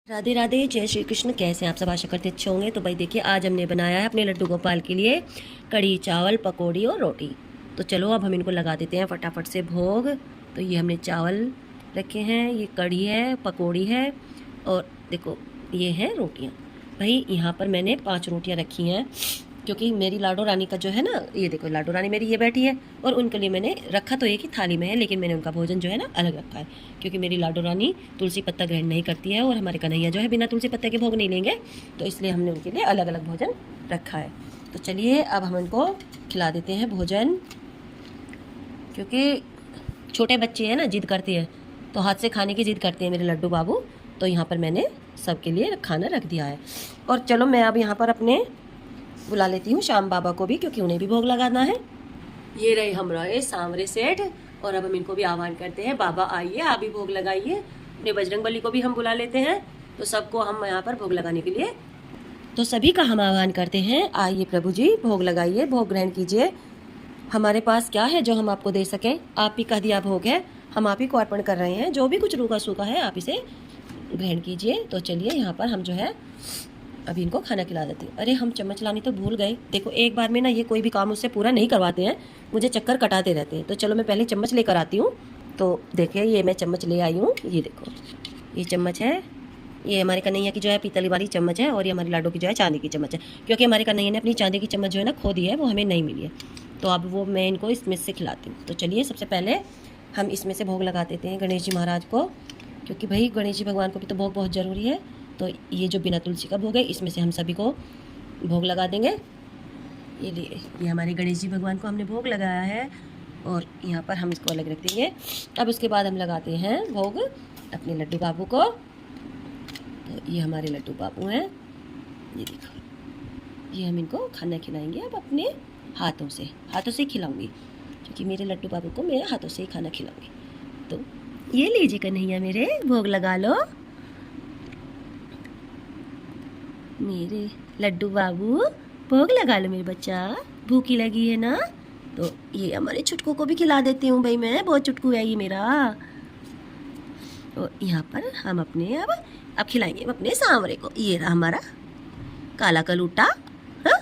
राधे राधे, जय श्री कृष्ण। कैसे हैं आप सब? आशा करते अच्छे होंगे। तो भाई देखिए, आज हमने बनाया है अपने लड्डू गोपाल के लिए कढ़ी चावल, पकौड़ी और रोटी। तो चलो अब हम इनको लगा देते हैं फटाफट से भोग। तो ये हमने चावल रखे हैं, ये कढ़ी है, पकौड़ी है और देखो ये हैं रोटियाँ। भाई यहाँ पर मैंने 5 रोटियाँ रखी हैं क्योंकि मेरी लाडो रानी का जो है ना, ये देखो लाडो रानी मेरी ये बैठी है और उनके लिए मैंने रखा तो एक ही थाली में है, लेकिन मैंने उनका भोजन जो है ना अलग रखा है क्योंकि मेरी लाडो रानी तुलसी पत्ता ग्रहण नहीं करती है और हमारे कन्हैया जो है बिना तुलसी पत्ते के भोग नहीं लेंगे, तो इसलिए हमने उनके लिए अलग अलग भोजन रखा है। तो चलिए अब हम उनको खिला देते हैं भोजन, क्योंकि छोटे बच्चे हैं ना, जिद करते हैं तो हाथ से खाने की जिद करते हैं मेरे लड्डू बाबू। तो यहाँ पर मैंने सबके लिए खाना रख दिया है। और चलो मैं अब यहाँ पर अपने बुला लेती हूँ श्याम बाबा को भी, क्योंकि उन्हें भी भोग लगाना है। ये रहे हमारे सांवरे सेठ, और अब हम इनको भी आह्वान करते हैं, बाबा आइए आप भी भोग लगाइए। अपने बजरंगबली को भी हम बुला लेते हैं। तो सबको हम यहाँ पर भोग लगाने के लिए, तो सभी का हम आह्वान करते हैं, आइए प्रभु जी भोग लगाइए, भोग ग्रहण कीजिए। हमारे पास क्या है जो हम आपको दे सकें? आप ही का दिया भोग है, हम आप ही को अर्पण कर रहे हैं। जो भी कुछ रूखा सूखा है आप इसे ग्रहण कीजिए। तो चलिए यहाँ पर हम जो है अभी इनको खाना खिला देते हैं। अरे हम चम्मच लानी तो भूल गए। देखो एक बार में ना ये कोई भी काम मुझसे पूरा नहीं करवाते हैं, मुझे चक्कर कटाते रहते हैं। तो चलो मैं पहले चम्मच लेकर आती हूँ। तो देखिए ये मैं चम्मच ले आई हूँ, ये देखो ये चम्मच है, ये हमारे कन्हैया की जो है पीतल वाली चम्मच है और ये हमारी लाडो की जो है चांदी की चम्मच है, क्योंकि हमारे कन्हैया ने अपनी चांदी की चम्मच जो है ना खो दी है, वो हमें नहीं मिली है। तो अब वो मैं इनको इसमें से खिलाती हूँ। तो चलिए सबसे पहले हम इसमें से भोग लगा देते हैं गणेश जी महाराज को, क्योंकि भाई गणेश जी भगवान को भी तो भोग बहुत ज़रूरी है। तो ये जो बिना तुलसी का भोग है इसमें से हम सभी को भोग लगा देंगे। ये लिए ये हमारे गणेश जी भगवान को हमने भोग लगाया है और यहाँ पर हम इसको अलग रख देंगे। अब उसके बाद हम लगाते हैं भोग अपने लड्डू बाबू को। तो ये हमारे लड्डू बाबू हैं, ये देखो, ये हम इनको खाना खिलाएंगे अब अपने हाथों से खिलाऊंगी, क्योंकि मेरे लड्डू बाबू को मेरे हाथों से ही खाना खिलाऊंगी। तो ये लीजिए कन्हैया मेरे, भोग लगा लो मेरे लड्डू बाबू, भोग लगा लो मेरे बच्चा, भूखी लगी है ना। तो ये हमारे छुटकू को भी खिला देती हूँ भाई, मैं बहुत छुटकू है ये मेरा। तो यहाँ पर हम अपने अब खिलाएंगे अपने सांवरे को। ये रहा हमारा काला कलूटा। हाँ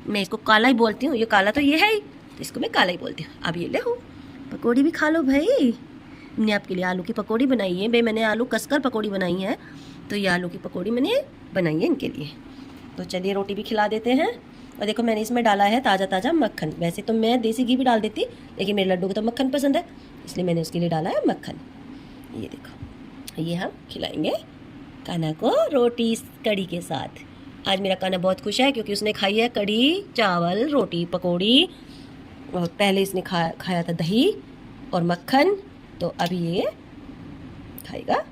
मैं इसको काला ही बोलती हूँ, ये काला तो ये है ही, तो इसको मैं काला ही बोलती हूँ। अब ये ले हो पकौड़ी भी खा लो भाई। हमने आपके लिए आलू की पकौड़ी बनाई है भाई, मैंने आलू कसकर पकौड़ी बनाई है, तो ये आलू की पकौड़ी मैंने बनाई है इनके लिए। तो चलिए रोटी भी खिला देते हैं। और देखो मैंने इसमें डाला है ताज़ा ताज़ा मक्खन। वैसे तो मैं देसी घी भी डाल देती, लेकिन मेरे लड्डू को तो मक्खन पसंद है, इसलिए मैंने उसके लिए डाला है मक्खन। ये देखो ये हम खिलाएंगे कान्हा को रोटी कढ़ी के साथ। आज मेरा कान्हा बहुत खुश है क्योंकि उसने खाई है कढ़ी चावल रोटी पकौड़ी, और पहले इसने खाया था दही और मक्खन, तो अभी ये खाएगा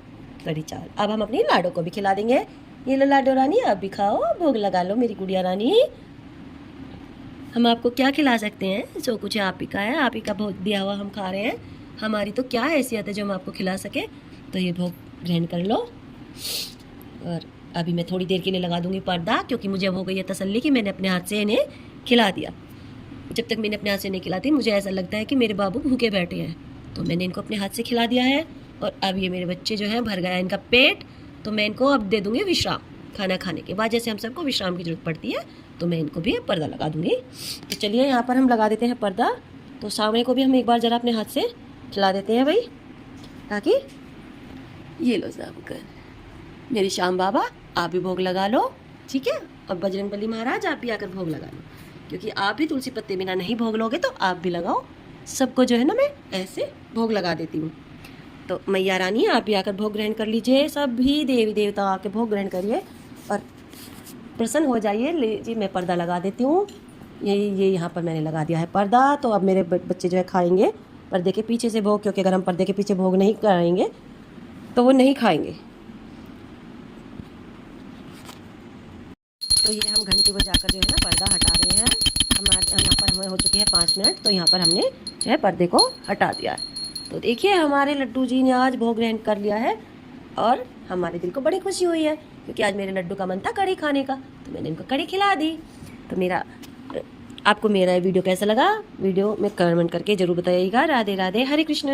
कढ़ी चावल। अब हम अपनी लाडो को भी खिला देंगे। ये लो लाडो रानी, आप भी खाओ, भोग लगा लो मेरी गुड़िया रानी। हम आपको क्या खिला सकते हैं? जो कुछ आप ही का है, आप ही का भोग दिया हुआ हम खा रहे हैं। हमारी तो क्या हैसियत है जो हम आपको खिला सके। तो ये भोग ग्रहण कर लो। और अभी मैं थोड़ी देर के लिए लगा दूंगी पर्दा, क्योंकि मुझे हो गई है तसल्ली कि मैंने अपने हाथ से इन्हें खिला दिया। जब तक मैंने अपने हाथ से नहीं खिलाती, मुझे ऐसा लगता है कि मेरे बाबू भूखे बैठे हैं, तो मैंने इनको अपने हाथ से खिला दिया है। और अब ये मेरे बच्चे जो हैं भर गया इनका पेट, तो मैं इनको अब दे दूँगी विश्राम। खाना खाने के बाद जैसे हम सबको विश्राम की जरूरत पड़ती है, तो मैं इनको भी पर्दा लगा दूँगी। तो चलिए यहाँ पर हम लगा देते हैं पर्दा। तो सांवरे को भी हम एक बार ज़रा अपने हाथ से खिला देते हैं भाई, ताकि ये लो साहब मेरे श्याम बाबा, आप भी भोग लगा लो, ठीक है। और बजरंगबली महाराज आप भी आकर भोग लगा लो, क्योंकि आप भी तुलसी पत्ते बिना नहीं भोग लोगे, तो आप भी लगाओ। सबको जो है ना मैं ऐसे भोग लगा देती हूँ। तो मैया रानी आप भी आकर भोग ग्रहण कर लीजिए, सभी देवी देवता आके भोग ग्रहण करिए और प्रसन्न हो जाइए। लीजिए मैं पर्दा लगा देती हूँ। ये यहाँ पर मैंने लगा दिया है पर्दा। तो अब मेरे बच्चे जो है खाएंगे पर्दे के पीछे से भोग, क्योंकि अगर हम पर्दे के पीछे भोग नहीं कराएंगे तो वो नहीं खाएंगे। तो ये हम घंटी बजाकर जो है ना पर्दा हटा रहे हैं। हमारे यहाँ पर हमें हो चुकी है 5 मिनट, तो यहाँ पर हमने जो है पर्दे को हटा दिया है। तो देखिए हमारे लड्डू जी ने आज भोग ग्रहण कर लिया है और हमारे दिल को बड़ी खुशी हुई है, क्योंकि आज मेरे लड्डू का मन था कढ़ी खाने का, तो मैंने इनको कढ़ी खिला दी। तो आपको मेरा वीडियो कैसा लगा? वीडियो में कमेंट करके ज़रूर बताइएगा। राधे राधे, हरे कृष्ण।